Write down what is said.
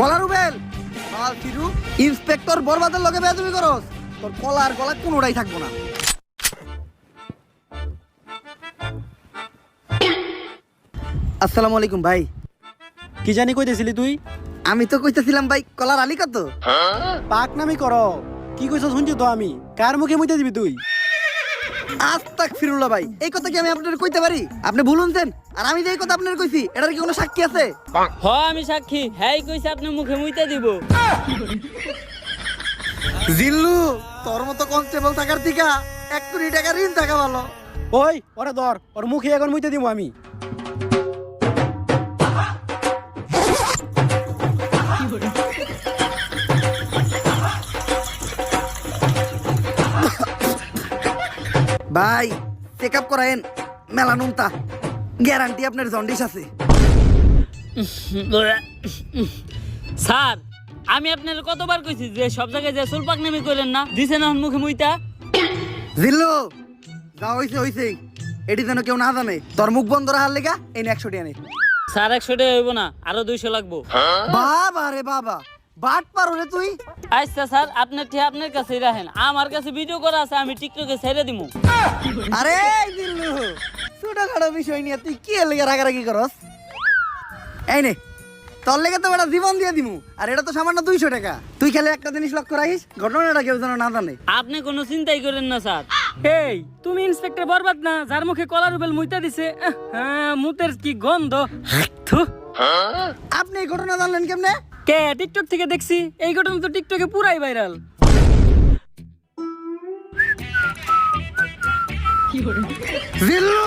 কলা রুবেল বাল ফিরু ইন্সপেক্টর বরবাদের লগে বেয়াদবি করস তোর কলার গলা কোনোটাই থাকবো না। আসসালামু আলাইকুম ভাই। কি জানি কইতেছিলি তুই? আমি তো কইতেছিলাম ভাই কলার আলী কত? পাক নামি করো। কি কইছ শুনছি তো আমি। কার মুখে মুইতে দিবি তুই? আস্তাক ফিরুল্লাহ ভাই, এই কথা কি আমি আপনাদের কইতে পারি? আপনি ভুলুনছেন আর আমি যে এই কথা আপনাদের কইছি এটার কি কোনো সাক্ষী আছে? হ আমি সাক্ষী। হ্যাঁ কইছে আপনি মুখে মুইতে দিব। জিল্লু তোর মতো কনস্টেবল থাকার থেকে 1 কোটি টাকা ঋণ থাকা ভালো। ওই ওরে ধর, ওর মুখে এখন মুইতে দিব আমি। ভাই চেক আপ করায়েন, মেলানুনতা গ্যারান্টি আপনার জন্ডিস আছে। স্যার আমি আপনার কতবার কইছি যে সব জায়গায় যে চুল পাকনামি করেন না, দিছেন এখন মুখে মুইতা। জিল্লু যা হইছে হইছে, এটি যেন কেউ না জানে। তোর মুখ বন্ধ রাখার লেগা এই 100 টাকা নে। স্যার 100 টাকা হইব না, আরো 200 লাগবো। বাবা রে বাবা, বাট পারো রে তুই। আচ্ছা স্যার আপনার ঠিক আপনার কাছেই রাখেন, আমার কাছে ভিডিও করা আছে, আমি টিকটকে ছেড়ে দিমু। আরে জিল্লু ছোটখাটো বিষয় নিয়ে তুই কি লেগে রাগারাগি করস? এই নে তোর লেগে তো একটা জীবন দিয়ে দিমু, আর এটা তো সামান্য 200 টাকা। তুই খেলে একটা জিনিস লক্ষ্য রাখিস, ঘটনাটা কেউ যেন না জানে। আপনি কোনো চিন্তাই করেন না স্যার। এই তুমি ইন্সপেক্টর বরবাদ না, যার মুখে কলার রুবেল মুইতা দিছে? হ্যাঁ মুতের কি গন্ধ। থু। আপনি এই ঘটনা জানলেন কেমনে? কে টিকটক থেকে দেখছি। এই ঘটনা তো টিকটকে পুরাই ভাইরাল। জিল্লু